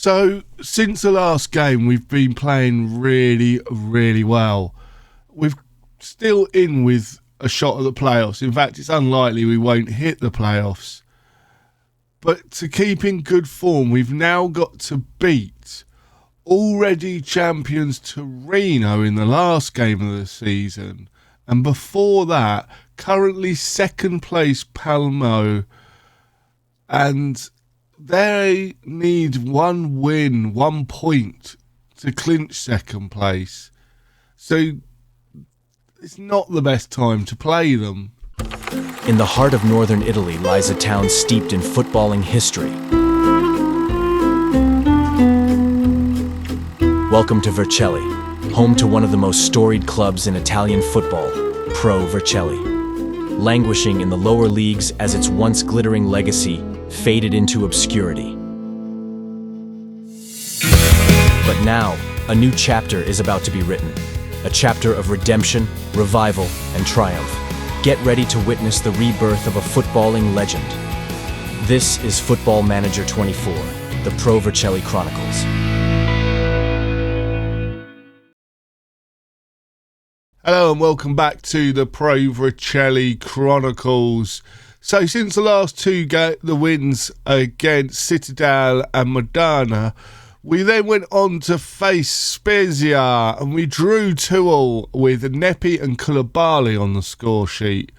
So, since the last game, we've been playing really, really well. We're still in with a shot at the playoffs. In fact, it's unlikely we won't hit the playoffs. But to keep in good form, we've now got to beat already champions Torino in the last game of the season. And before that, currently second place Palermo. And they need one win, 1 point to clinch second place. So it's not the best time to play them. In the heart of northern Italy lies a town steeped in footballing history. Welcome to Vercelli, home to one of the most storied clubs in Italian football, Pro Vercelli. Languishing in the lower leagues as its once glittering legacy faded into obscurity. But now, a new chapter is about to be written. A chapter of redemption, revival, and triumph. Get ready to witness the rebirth of a footballing legend. This is Football Manager 24, the Pro Vercelli Chronicles. Hello and welcome back to the Pro Vercelli Chronicles. So since the last two the wins against Citadel and Modena, we then went on to face Spezia and we drew 2-2 with Nepi and Koulibaly on the score sheet.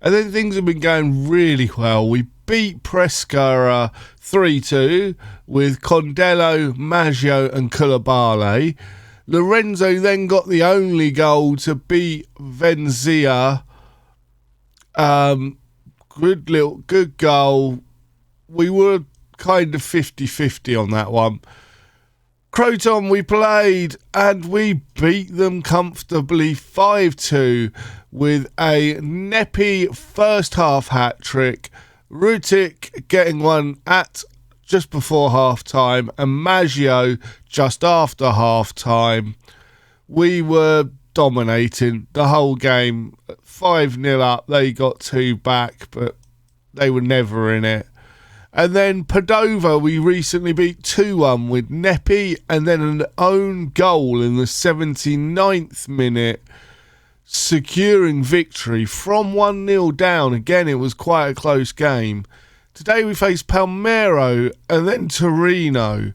And then things have been going really well. We beat Pescara 3-2 with Condello, Maggio and Koulibaly. Lorenzo then got the only goal to beat Venezia. Good goal. We were kind of 50-50 on that one. Croton we played and we beat them comfortably 5-2 with a Nepi first half hat-trick, Rutik getting one at just before half-time and Maggio just after half-time. We were dominating the whole game. 5-0 up, they got 2 back, but they were never in it. And then Padova, we recently beat 2-1 with Nepi and then an own goal in the 79th minute, securing victory from 1-0 down. Again, it was quite a close game. Today we face Palermo and then Torino.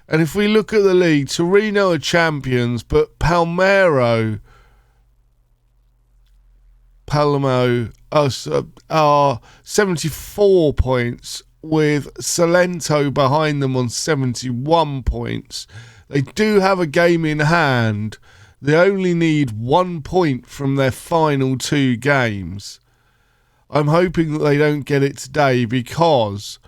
And if we look at the league, Torino are champions, but Palermo are 74 points with Salento behind them on 71 points. They do have a game in hand. They only need 1 point from their final 2 games. I'm hoping that they don't get it today because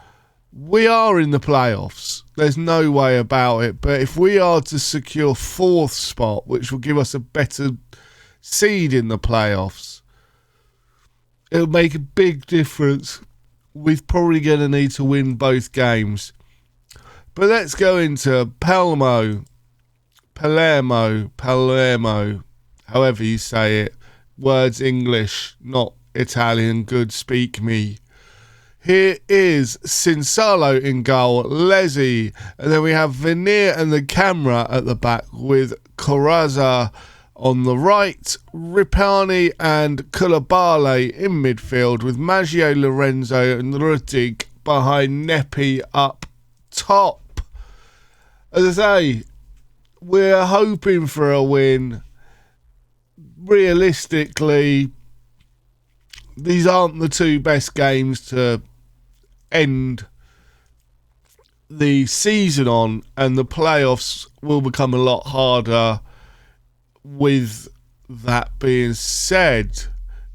we are in the playoffs. There's no way about it. But if we are to secure 4th spot, which will give us a better seed in the playoffs, it'll make a big difference. We're probably going to need to win both games. But let's go into Palermo, however you say it. Words English, not Italian. Good, speak me. Here is Sinsalo in goal, Lezzi, and then we have Veneer and the camera at the back with Corazza on the right, Ripani and Koulibaly in midfield with Maggio, Lorenzo and Rutig behind Nepi up top. As I say, we're hoping for a win. Realistically, these aren't the 2 best games to end the season on, and the playoffs will become a lot harder. With that being said,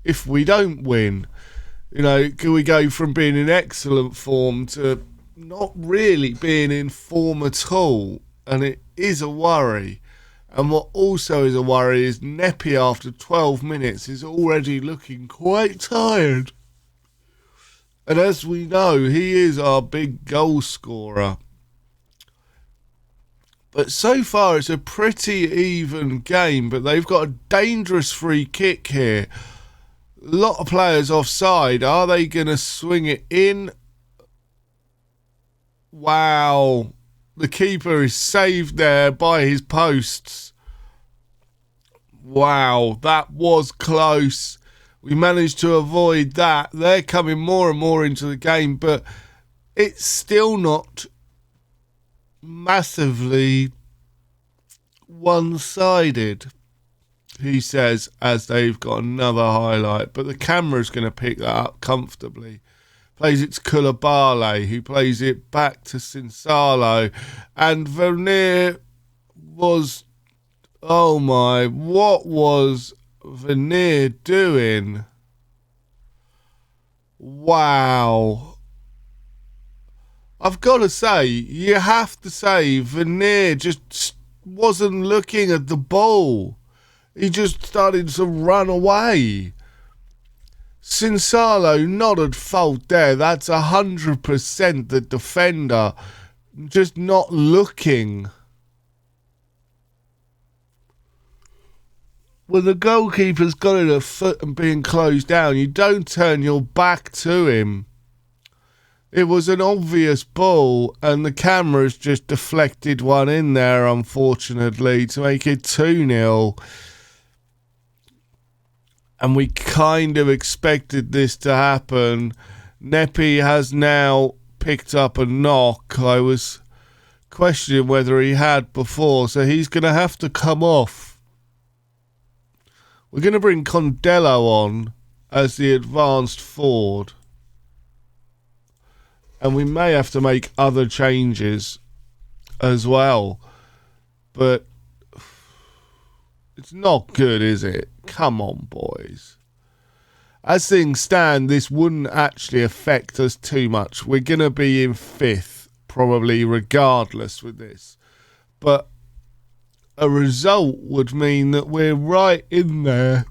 if we don't win, can we go from being in excellent form to not really being in form at all? And it is a worry. And what also is a worry is Nepi after 12 minutes is already looking quite tired. And as we know, he is our big goal scorer. But so far, it's a pretty even game, but they've got a dangerous free kick here. A lot of players offside. Are they going to swing it in? Wow. The keeper is saved there by his posts. Wow, that was close. We managed to avoid that. They're coming more and more into the game, but it's still not massively one-sided, he says, as they've got another highlight. But the camera's going to pick that up comfortably. Plays it to Koulibaly, who plays it back to Sinsalo. And Vernier was... Oh my, what was Vernier doing? Wow. I've got to say, you have to say, Vernier just wasn't looking at the ball. He just started to run away. Sinsalo not at fault there. That's 100% the defender just not looking. When the goalkeeper's got it at foot and being closed down, you don't turn your back to him. It was an obvious ball, and the camera's just deflected one in there, unfortunately, to make it 2-0. And we kind of expected this to happen. Nepi has now picked up a knock. I was questioning whether he had before, so he's going to have to come off. We're going to bring Condello on as the advanced forward. And we may have to make other changes as well. But it's not good, is it? Come on, boys. As things stand, this wouldn't actually affect us too much. We're going to be in 5th, probably, regardless with this. But a result would mean that we're right in there.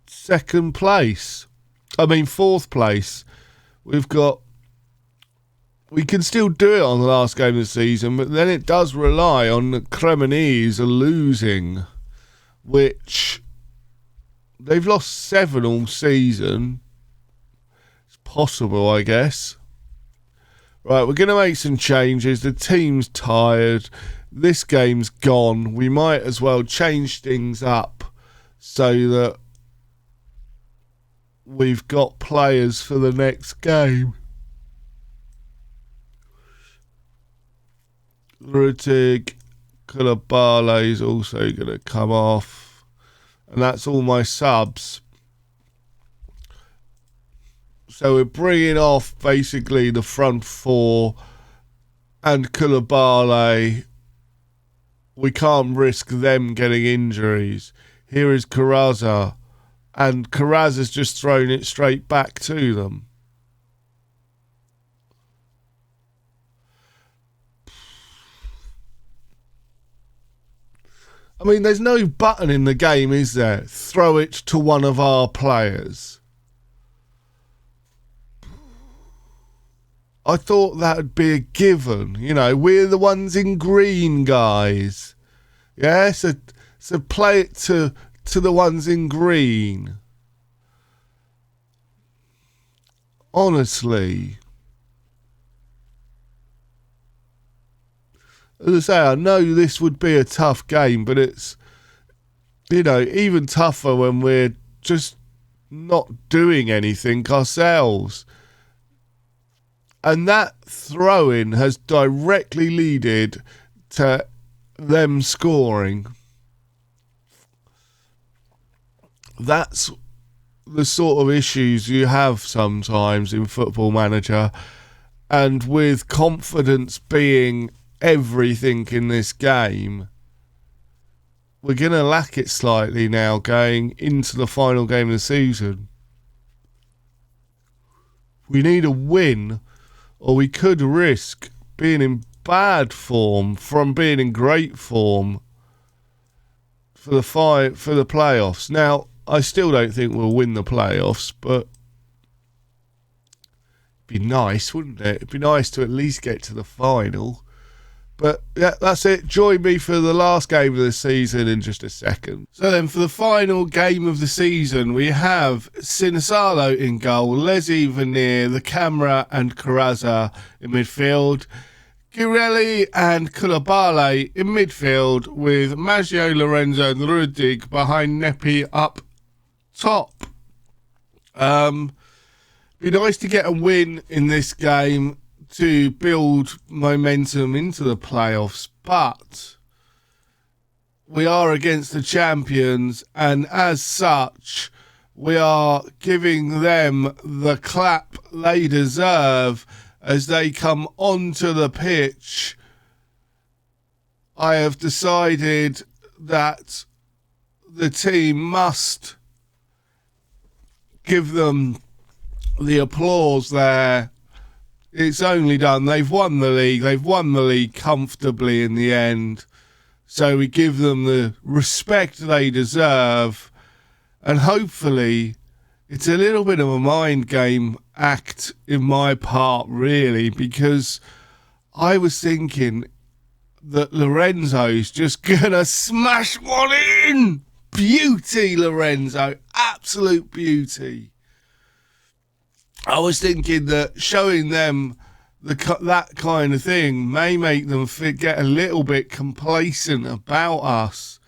4th place. We can still do it on the last game of the season, but then it does rely on the Cremonese losing, which they've lost 7 all season. It's possible, I guess. Right, we're going to make some changes. The team's tired. This game's gone. We might as well change things up so that we've got players for the next game. Rutig, Koulibaly is also going to come off. And that's all my subs. So we're bringing off basically the front 4 and Koulibaly. We can't risk them getting injuries. Here is Carrazza. And Carrazza's just thrown it straight back to them. I mean, there's no button in the game, is there? Throw it to one of our players. I thought that would be a given. You know, we're the ones in green, guys. Yeah, so play it to the ones in green. Honestly. As I say, I know this would be a tough game, but it's, you know, even tougher when we're just not doing anything ourselves. And that throw-in has directly led to them scoring. That's the sort of issues you have sometimes in Football Manager. And with confidence being everything in this game, we're going to lack it slightly now going into the final game of the season. We need a win, or we could risk being in bad form from being in great form for the playoffs. Now, I still don't think we'll win the playoffs, but it'd be nice, wouldn't it? It'd be nice to at least get to the final. But yeah, that's it. Join me for the last game of the season in just a second. So then for the final game of the season, we have Sinisalo in goal, Leslie Vernier, the camera and Carrazza in midfield. Girelli and Koulibaly in midfield with Maggio, Lorenzo and Rudig behind Nepi up top. Be nice to get a win in this game to build momentum into the playoffs, but we are against the champions, and as such, we are giving them the clap they deserve as they come onto the pitch. I have decided that the team must give them the applause there. It's only done. They've won the league. They've won the league comfortably in the end. So we give them the respect they deserve. And hopefully it's a little bit of a mind game act in my part, really, because I was thinking that Lorenzo's just gonna smash one in. Beauty, Lorenzo. Absolute beauty. I was thinking that showing them that kind of thing may make them get a little bit complacent about us.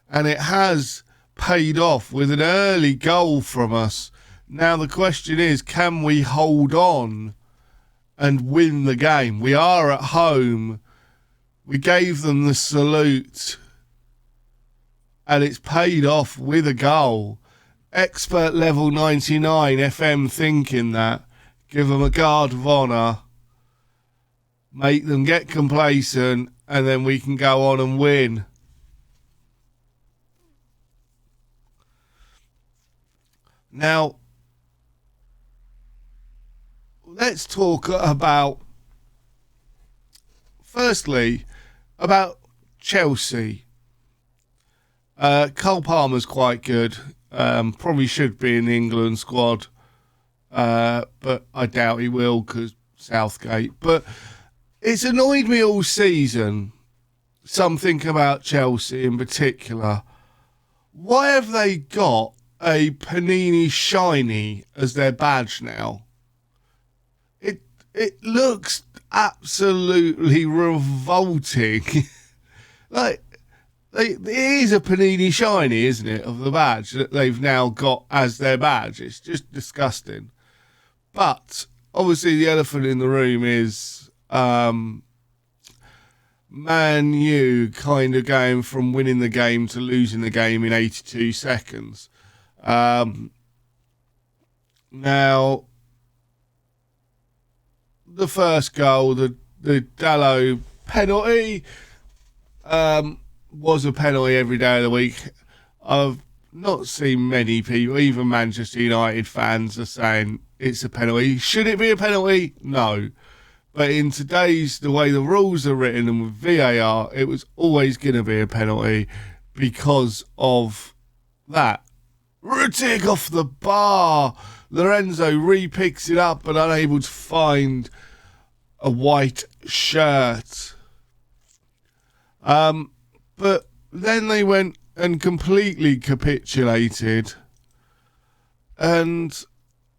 And it has paid off with an early goal from us. Now the question is, can we hold on and win the game? We are at home. We gave them the salute. And it's paid off with a goal. Expert level 99 FM thinking that. Give them a guard of honour. Make them get complacent. And then we can go on and win. Now, let's talk firstly, about Chelsea. Cole Palmer's quite good. Probably should be in the England squad. But I doubt he will because Southgate. But it's annoyed me all season, something about Chelsea in particular. Why have they got a Panini Shiny as their badge now? It looks absolutely revolting. Like, it is a Panini Shiny, isn't it, of the badge that they've now got as their badge. It's just disgusting. But obviously the elephant in the room is Man U kind of going from winning the game to losing the game in 82 seconds. Now, the first goal, the Dalot penalty, was a penalty every day of the week. I've not seen many people, even Manchester United fans, are saying it's a penalty. Should it be a penalty? No. But in today's, the way the rules are written and with VAR, it was always going to be a penalty because of that. Rutig off the bar. Lorenzo re-picks it up but unable to find a white shirt. But then they went and completely capitulated. And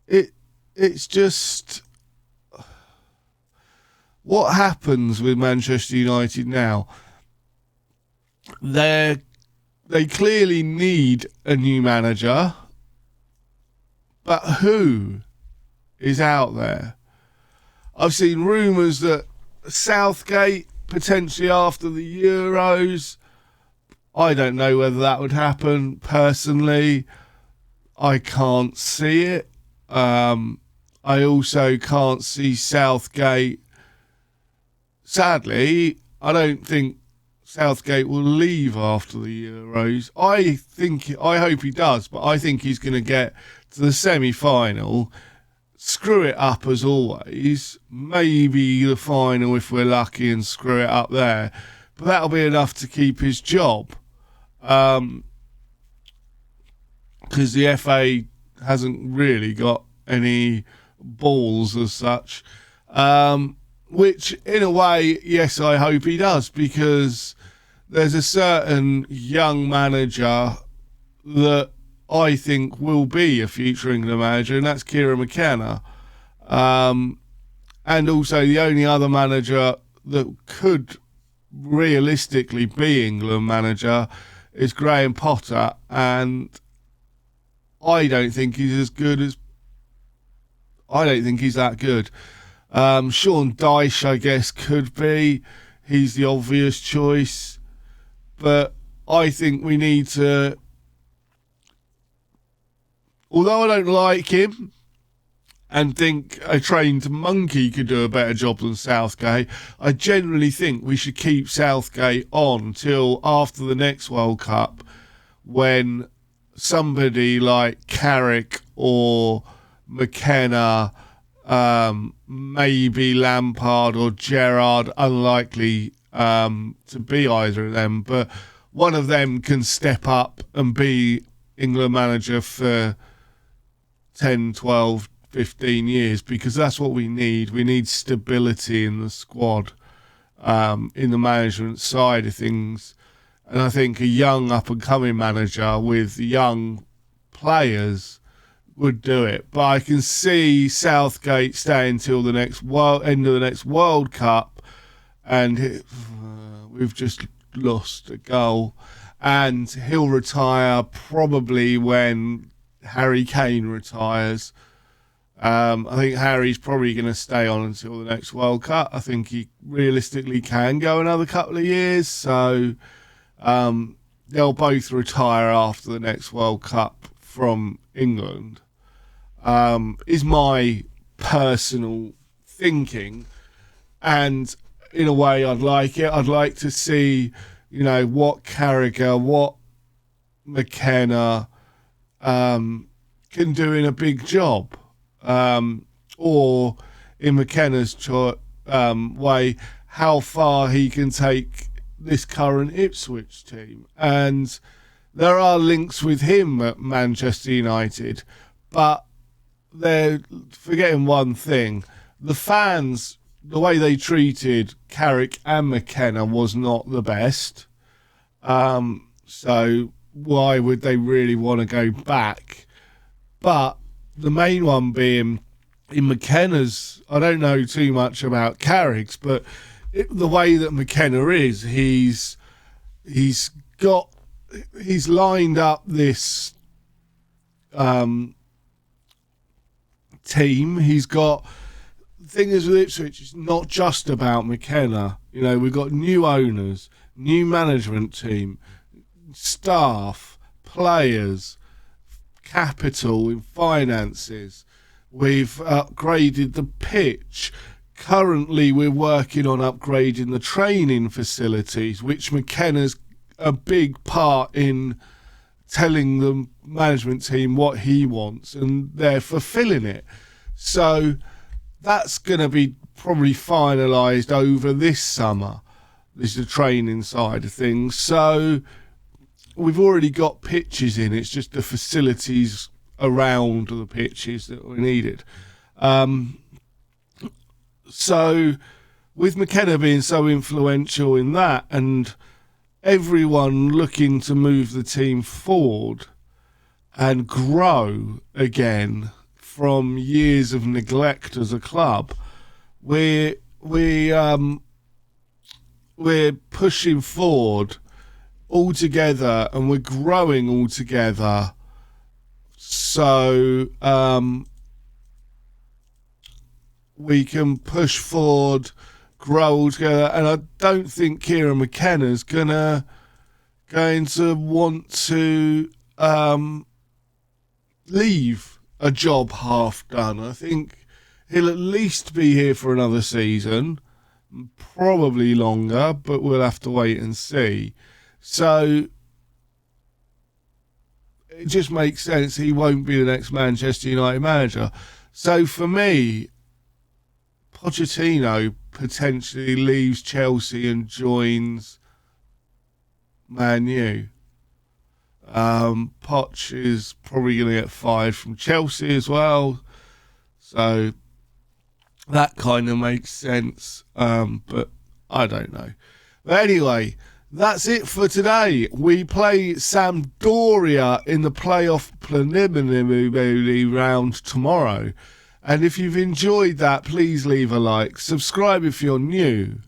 it's just... What happens with Manchester United now? They clearly need a new manager. But who is out there? I've seen rumours that Southgate, potentially after the Euros. I don't know whether that would happen. Personally, I can't see it. I also can't see Southgate. Sadly, I don't think Southgate will leave after the Euros. I hope he does, but I think he's going to get to the semi-final, screw it up as always, maybe the final if we're lucky and screw it up there, but that'll be enough to keep his job, because the FA hasn't really got any balls as such, which in a way, yes, I hope he does, because there's a certain young manager that I think will be a future England manager, and that's Kieran McKenna. And also the only other manager that could realistically be England manager is Graham Potter, and I don't think he's as good as. I don't think he's that good. Sean Dyche, I guess, could be. He's the obvious choice. But I think we need to... Although I don't like him and think a trained monkey could do a better job than Southgate, I generally think we should keep Southgate on till after the next World Cup, when somebody like Carrick or McKenna, maybe Lampard or Gerrard, unlikely to be either of them, but one of them can step up and be England manager for 10, 12, 15 years, because that's what we need. We need stability in the squad, in the management side of things. And I think a young up-and-coming manager with young players would do it. But I can see Southgate staying till the next end of the next World Cup, and we've just lost a goal. And he'll retire probably when Harry Kane retires. I think Harry's probably going to stay on until the next World Cup. I think he realistically can go another couple of years. So they'll both retire after the next World Cup from England, is my personal thinking. And in a way, I'd like it. I'd like to see, what Carragher, what McKenna can do in a big job. Or in McKenna's way, how far he can take this current Ipswich team. And there are links with him at Manchester United, but they're forgetting one thing. The fans, the way they treated Carrick and McKenna was not the best. So why would they really want to go back? But the main one being in McKenna's, I don't know too much about Carrick's, but the way that McKenna is, he's lined up this team. He's got, the thing is with Ipswich, it's not just about McKenna. We've got new owners, new management team, staff, players, capital in finances. We've upgraded the pitch. Currently, we're working on upgrading the training facilities, which McKenna's a big part in telling the management team what he wants, and they're fulfilling it. So that's going to be probably finalised over this summer. This is the training side of things. So we've already got pitches in. It's just the facilities around the pitches that were needed. So with McKenna being so influential in that, and everyone looking to move the team forward and grow again from years of neglect as a club, we're pushing forward all together, and we're growing all together. So we can push forward, grow all together, and I don't think Kieran McKenna's going to want to leave a job half done. I think he'll at least be here for another season, probably longer, but we'll have to wait and see. So it just makes sense he won't be the next Manchester United manager. So for me, Pochettino potentially leaves Chelsea and joins Man U. Poch is probably going to get fired from Chelsea as well. So that kind of makes sense. But I don't know. But anyway, that's it for today. We play Sampdoria in the playoff preliminary round tomorrow. And if you've enjoyed that, please leave a like. Subscribe if you're new.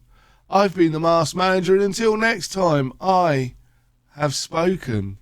I've been the Masked Manager, and until next time, I have spoken.